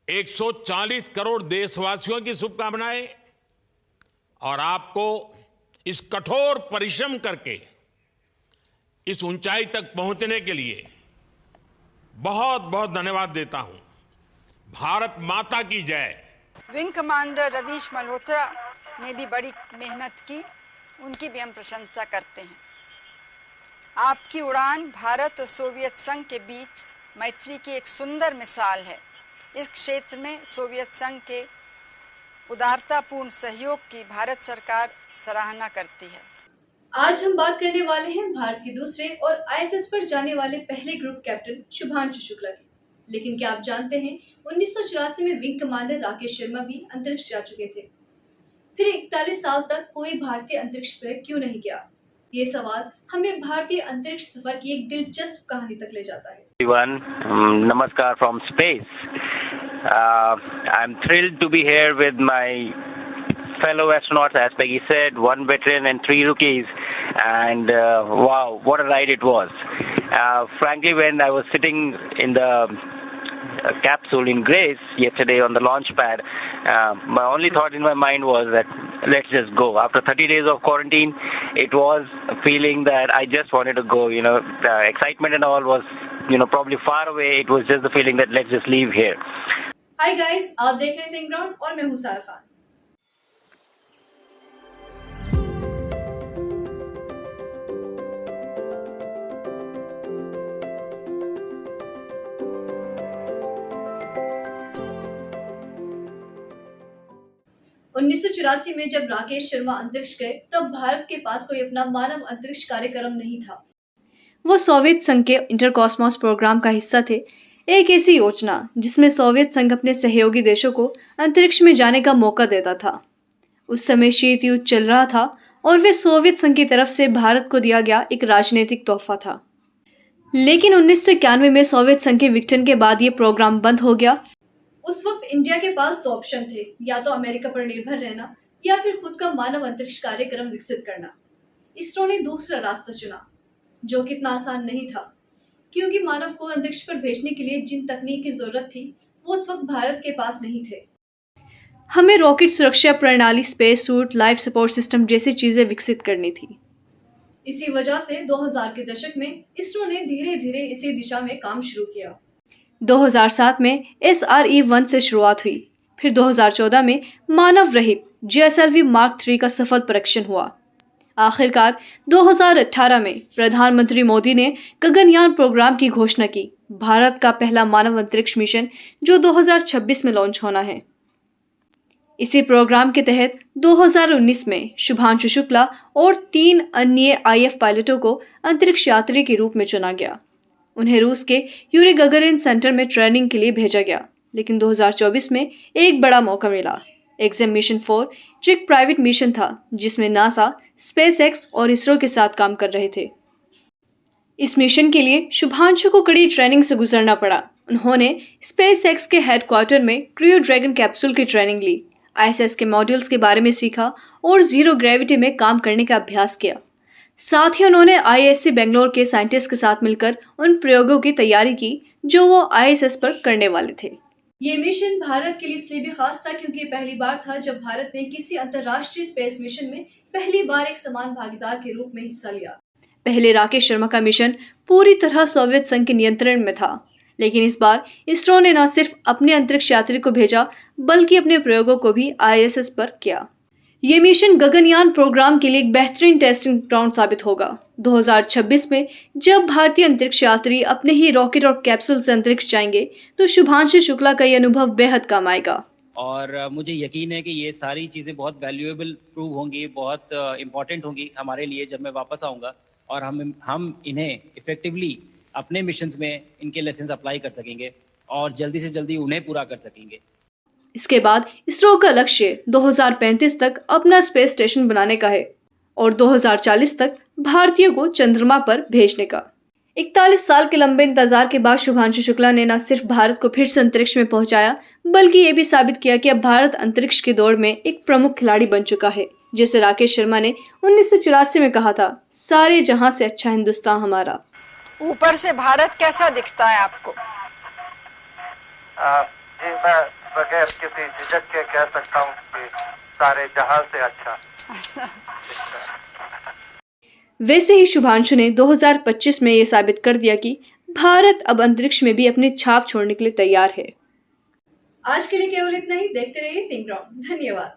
140 करोड़ देशवासियों की शुभकामनाएं और आपको इस कठोर परिश्रम करके इस ऊंचाई तक पहुंचने के लिए बहुत बहुत धन्यवाद देता हूं। भारत माता की जय। विंग कमांडर रवीश मल्होत्रा ने भी बड़ी मेहनत की, उनकी भी हम प्रशंसा करते हैं। आपकी उड़ान भारत और सोवियत संघ के बीच मैत्री की एक सुंदर मिसाल है। इस क्षेत्र में सोवियत संघ के उदारतापूर्ण सहयोग की भारत सरकार सराहना करती है। आज हम बात करने वाले हैं भारत के दूसरे और आईएसएस पर जाने वाले पहले ग्रुप कैप्टन शुभांशु शुक्ला की। लेकिन क्या आप जानते हैं 1984 में विंग कमांडर राकेश शर्मा भी अंतरिक्ष जा चुके थे। फिर 41 साल तक कोई भारतीय अंतरिक्ष पर क्यों नहीं गया? ये सवाल हमें भारतीय अंतरिक्ष सफर की एक दिलचस्प कहानी तक ले जाता है। Everyone, namaskar from space. I'm thrilled to be here with my fellow astronauts, as Peggy said, one veteran and 3 rookies, and wow, what a ride it was. Frankly, when I was sitting in the capsule in Grace yesterday on the launch pad, my only thought in my mind was that let's just go. After 30 days of quarantine, it was a feeling that I just wanted to go. The excitement and all was, probably far away. It was just the feeling that let's just leave here. Hi guys, आप देख रहे हैं think ground और मैं हूं सारा खान। उन्नीस में जब राकेश शर्मा अंतरिक्ष गए तब भारत के पास कोई अपना मानव अंतरिक्ष कार्यक्रम नहीं था। वो सोवियत संघ के इंटरकॉस्मोस प्रोग्राम का हिस्सा थे, एक ऐसी योजना जिसमें सोवियत संघ अपने सहयोगी देशों को अंतरिक्ष में जाने का मौका देता था। उस समय शीत युद्ध चल रहा था और वे सोवियत संघ की तरफ से भारत को दिया गया एक राजनीतिक तोहफा था। लेकिन 1991 में सोवियत संघ के विघटन के बाद ये प्रोग्राम बंद हो गया। उस वक्त इंडिया के पास 2 ऑप्शन थे, या तो अमेरिका पर निर्भर रहना या फिर खुद का मानव अंतरिक्ष कार्यक्रम विकसित करना। इसरो ने दूसरा रास्ता चुना, जो कि इतना आसान नहीं था, क्योंकि मानव को अंतरिक्ष पर भेजने के लिए जिन तकनीक की जरूरत थी वो उस वक्त भारत के पास नहीं थे। हमें रॉकेट सुरक्षा प्रणाली, space suit, life support system जैसी चीजें विकसित करनी थी। इसी वजह से 2000 के दशक में इसरो ने धीरे धीरे इसी दिशा में काम शुरू किया। 2007 में SRE-1 से शुरुआत हुई। फिर 2014 में मानव रहित GSLV Mark 3 का सफल परीक्षण हुआ। आखिरकार 2018 में प्रधानमंत्री मोदी ने गगनयान प्रोग्राम की घोषणा की, भारत का पहला मानव अंतरिक्ष मिशन जो 2026 में लॉन्च होना है। इसी प्रोग्राम के तहत 2019 में शुभांशु शुक्ला और 3 अन्य IF पायलटों को अंतरिक्ष यात्री के रूप में चुना गया। उन्हें रूस के यूरी गगरिन सेंटर में ट्रेनिंग के लिए भेजा गया। लेकिन 2024 में एक बड़ा मौका मिला, एक्सएम मिशन 4, जो एक प्राइवेट मिशन था जिसमें नासा, SpaceX और इसरो के साथ काम कर रहे थे। इस मिशन के लिए शुभांशु को कड़ी ट्रेनिंग से गुजरना पड़ा। उन्होंने SpaceX के हेडक्वार्टर में क्रू ड्रैगन कैप्सूल की ट्रेनिंग ली, ISS के मॉड्यूल्स के बारे में सीखा और जीरो ग्रेविटी में काम करने का अभ्यास किया। साथ ही उन्होंने IISc बेंगलोर के साइंटिस्ट के साथ मिलकर उन प्रयोगों की तैयारी की जो वो ISS पर करने वाले थे। ये मिशन भारत के लिए इसलिए भी खास था क्योंकि ये पहली बार था जब भारत ने किसी अंतर्राष्ट्रीय स्पेस मिशन में पहली बार एक समान भागीदार के रूप में हिस्सा लिया। पहले राकेश शर्मा का मिशन पूरी तरह सोवियत संघ के नियंत्रण में था, लेकिन इस बार इसरो ने न सिर्फ अपने अंतरिक्ष यात्री को भेजा बल्कि अपने प्रयोगों को भी ISS पर किया। ये मिशन गगनयान प्रोग्राम के लिए एक बेहतरीन टेस्टिंग ग्राउंड साबित होगा। 2026 में जब भारतीय अंतरिक्ष यात्री अपने ही रॉकेट और कैप्सूल से अंतरिक्ष जाएंगे तो शुभांशु शुक्ला का ये अनुभव बेहद काम आएगा। और मुझे यकीन है कि ये सारी चीज़ें बहुत वैल्यूएबल प्रूव होंगी, बहुत इम्पॉर्टेंट होंगी हमारे लिए जब मैं वापस आऊँगा और हम इन्हें इफेक्टिवली अपने मिशंस में इनके लेसन्स अप्लाई कर सकेंगे और जल्दी से जल्दी उन्हें पूरा कर सकेंगे। इसके बाद इसरो का लक्ष्य 2035 तक अपना स्पेस स्टेशन बनाने का है और 2040 तक भारतीयों को चंद्रमा पर भेजने का। 41 साल के लंबे इंतजार के बाद शुभांशु शुक्ला ने न सिर्फ भारत को फिर से अंतरिक्ष में पहुंचाया बल्कि ये भी साबित किया कि अब भारत अंतरिक्ष की दौड़ में एक प्रमुख खिलाड़ी बन चुका है। जैसे राकेश शर्मा ने 1984 में कहा था, सारे जहां से अच्छा हिंदुस्तान हमारा। ऊपर से भारत कैसा दिखता है आपको? बगैर किसी झिझक के कह सकता हूँ कि सारे जहां से अच्छा। वैसे ही शुभांशु ने 2025 में ये साबित कर दिया कि भारत अब अंतरिक्ष में भी अपनी छाप छोड़ने के लिए तैयार है। आज के लिए केवल इतना ही। देखते रहिए थिंक ग्राउंड। धन्यवाद।